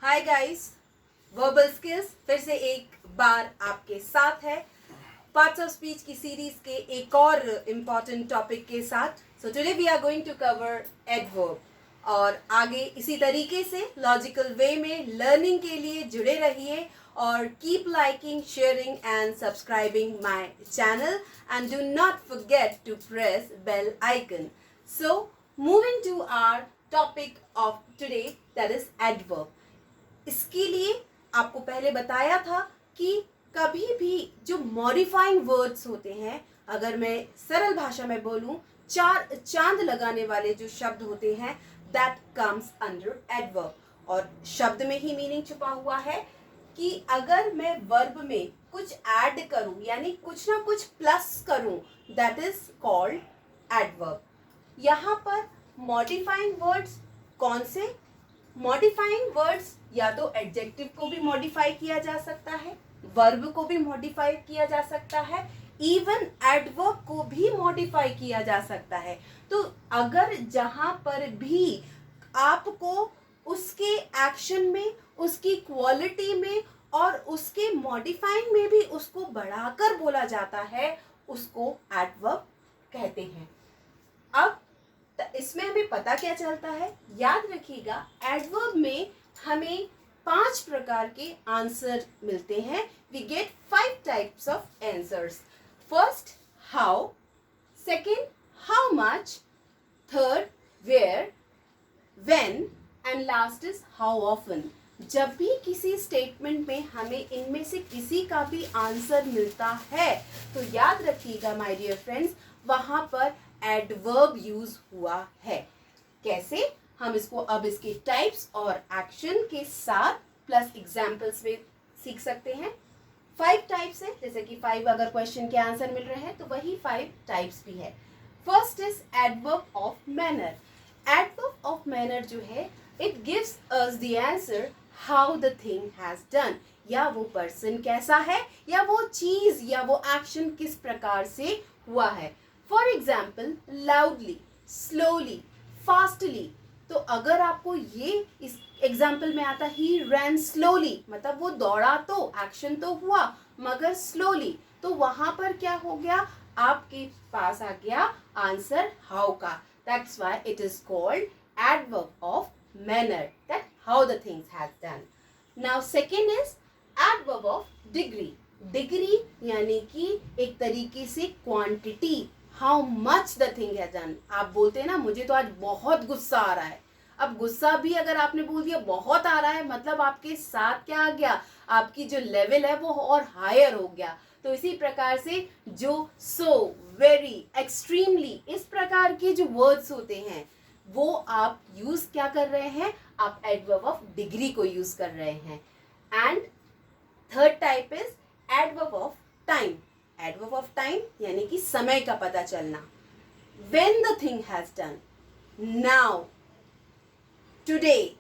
Hi guys, verbal skills फिर से एक बार आपके साथ है पार्ट्स ऑफ स्पीच की सीरीज के एक और इम्पॉर्टेंट टॉपिक के साथ। So today we are going to cover adverb और आगे इसी तरीके से लॉजिकल वे में लर्निंग के लिए जुड़े रहिए और keep liking, sharing and subscribing my channel and do not forget to press bell icon. So moving to our topic of today, that is adverb. इसके लिए आपको पहले बताया था कि कभी भी जो मॉडिफाइंग वर्ड्स होते हैं, अगर मैं सरल भाषा में बोलूं, चार चांद लगाने वाले जो शब्द होते हैं, दैट कम्स अंडर एडवर्ब। और शब्द में ही मीनिंग छुपा हुआ है कि अगर मैं वर्ब में कुछ ऐड करूं, यानी कुछ ना कुछ प्लस करूं, दैट इज कॉल्ड एडवर्ब। यहाँ पर मॉडिफाइंग वर्ड्स कौन से? मॉडिफाइंग वर्ड्स या तो एडजेक्टिव को भी मॉडिफाई किया जा सकता है, वर्ब को भी मॉडिफाई किया जा सकता है, इवन एडवर्ब को भी मॉडिफाई किया जा सकता है। तो अगर जहां पर भी आपको उसके एक्शन में, उसकी क्वालिटी में और उसके मॉडिफाइंग में भी उसको बढ़ाकर बोला जाता है, उसको एडवर्ब कहते हैं। अब इसमें हमें पता क्या चलता है? याद रखिएगा, एडवर्ब में हमें 5 प्रकार के आंसर मिलते हैं। We get 5 types of answers. First, how. Second, how much. Third, where, when and last is how often. जब भी किसी स्टेटमेंट में हमें इनमें से किसी का भी आंसर मिलता है तो याद रखिएगा माय डियर फ्रेंड्स, वहां पर एडवर्ब यूज हुआ है। कैसे? हम इसको अब इसके टाइप्स और एक्शन के साथ प्लस एग्जाम्पल्स में सीख सकते हैं। 5 टाइप्स है, जैसे कि 5 अगर क्वेश्चन के आंसर मिल रहे हैं तो वही 5 टाइप्स भी है। First is adverb of manner. Adverb of manner जो है, it gives us the answer how the thing has done, या वो पर्सन कैसा है, या वो चीज या वो एक्शन किस प्रकार से हुआ है। For example, loudly, slowly, fastly. तो अगर आपको ये इस एग्जाम्पल में आता ही रैन स्लोली, मतलब वो दौड़ा तो एक्शन तो हुआ मगर स्लोली, तो वहां पर क्या हो गया? आपके पास आ गया आंसर हाउ का। That's why it is called adverb of manner, that how the things has done. Now second is adverb of degree. Degree यानी कि एक तरीके से quantity, how much the thing has done. आप बोलते हैं ना, मुझे तो आज बहुत गुस्सा आ रहा है। अब गुस्सा भी अगर आपने बोल दिया बहुत आ रहा है, मतलब आपके साथ क्या आ गया? आपकी जो लेवल है वो और हायर हो गया। तो इसी प्रकार से जो सो, वेरी, एक्सट्रीमली, इस प्रकार के जो वर्ड्स होते हैं वो आप यूज क्या कर रहे हैं? आप एडवर्ब ऑफ डिग्री को यूज कर रहे हैं। And third type is adverb of time. Adverb of time यानी कि समय का पता चलना। When the thing has done, now, today,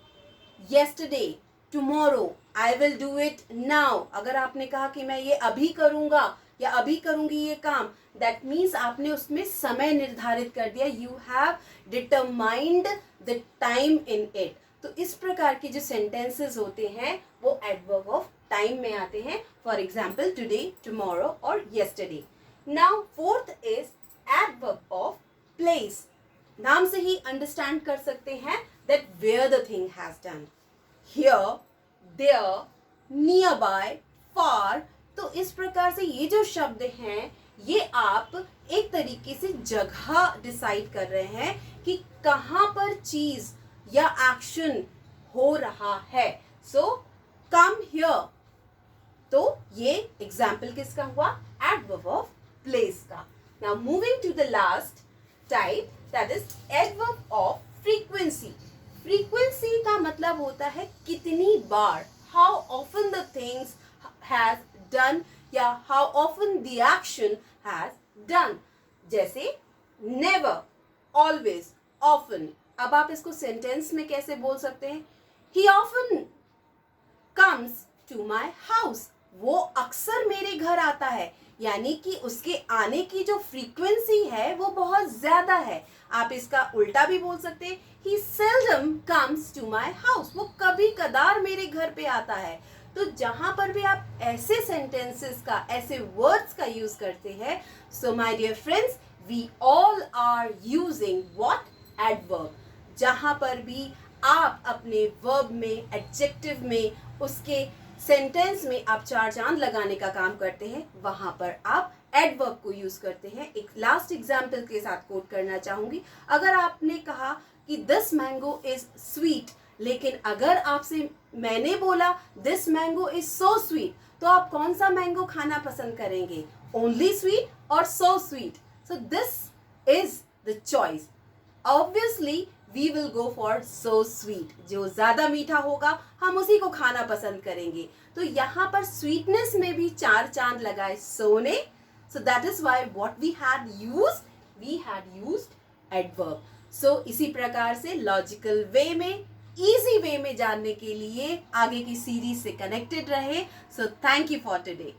yesterday, tomorrow, I will do it now। अगर आपने कहा कि मैं ये अभी करूंगा या अभी करूंगी ये काम, दैट मीन्स आपने उसमें समय निर्धारित कर दिया। You have determined the time in it. तो इस प्रकार के जो सेंटेंसेस होते हैं वो एडवर्ब ऑफ टाइम में आते हैं। फॉर एग्जाम्पल, टुडे, टुमारो और yesterday. Now fourth is adverb of place. नाम से ही अंडरस्टैंड कर सकते हैं that where the thing has done. Here, there, near by, far. तो इस प्रकार से ये जो शब्द हैं, ये आप एक तरीके से जगह डिसाइड कर रहे हैं कि कहां पर चीज या एक्शन हो रहा है। सो कम हियर, तो ये एग्जाम्पल किसका हुआ? एडवर्ब ऑफ प्लेस का। Now moving to the last type, that is adverb of frequency. Frequency का मतलब होता है कितनी बार, how often the things has done या how often the action has done. जैसे नेवर, ऑलवेज, ऑफन। अब आप इसको सेंटेंस में कैसे बोल सकते हैं? He often comes to my house. वो अक्सर मेरे घर आता है। यानी कि उसके आने की जो फ्रीक्वेंसी है वो बहुत ज्यादा है। आप इसका उल्टा भी बोल सकते हैं, he seldom comes to my house, वो कभी कदार मेरे घर पे आता है। तो जहां पर भी आप ऐसे सेंटेंसेस का, ऐसे वर्ड्स का यूज करते हैं, so my dear friends, we all are using what? Adverb. जहां पर भी आप अपने वर्ब में, एडजेक्टिव में, उसके सेंटेंस में आप चार चांद लगाने का काम करते हैं, वहां पर आप एडवर्ब को यूज करते हैं। एक लास्ट एग्जांपल के साथ कोट करना चाहूंगी। अगर आपने कहा कि दिस मैंगो इज स्वीट, लेकिन अगर आपसे मैंने बोला this mango is so sweet, तो आप कौन सा मैंगो खाना पसंद करेंगे? ओनली स्वीट और so sweet? So this is the choice. Obviously we will go for so sweet. जो ज्यादा मीठा होगा हम उसी को खाना पसंद करेंगे। तो यहाँ पर स्वीटनेस में भी चार चांद लगाए सो ने। So that is why what we had used adverb. So इसी प्रकार से लॉजिकल वे में, इजी वे में जानने के लिए आगे की सीरीज से कनेक्टेड रहे। So thank you for today.